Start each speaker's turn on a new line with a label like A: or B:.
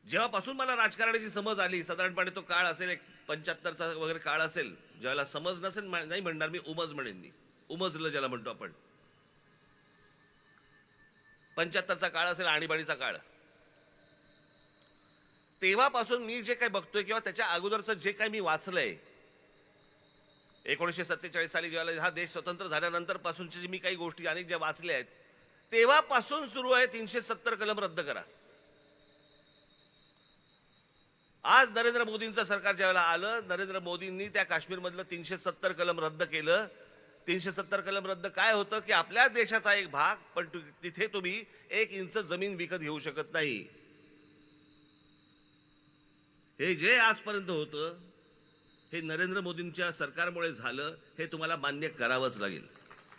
A: जेव्हापासून मला राजकारणाची समज आली, साधारणपणे तो काळ असेल एक 75चा वगैरे काळ असेल, ज्याला समज नसेल नाही म्हणणार मी, उमज म्हणेन मी. उमजलं ज्याला म्हणतो आपण. 75चा काळ असेल, आणीबाणीचा काळ. तेव्हापासून मी जे काही बघतोय किंवा त्याच्या अगोदरचं जे काही मी वाचलंय, 1947 साली ज्यावेळेला हा देश स्वतंत्र झाल्यानंतर पासूनची जी मी काही गोष्टी अनेक ज्या वाचल्या आहेत, तेव्हापासून सुरू आहे 370 कलम रद्द करा. आज नरेंद्र मोदींचं सरकार ज्यावेळेला आलं, नरेंद्र मोदींनी त्या काश्मीरमधलं 370 कलम रद्द केलं. 370 कलम रद्द काय होतं की आपल्या देशाचा एक भाग, पण तिथे तुम्ही 1 इंच जमीन विकत घेऊ शकत नाही. हे जे आजपर्यंत होतं, हे नरेंद्र मोदींच्या सरकारमुळे झालं, हे तुम्हाला मान्य करावंच लागेल.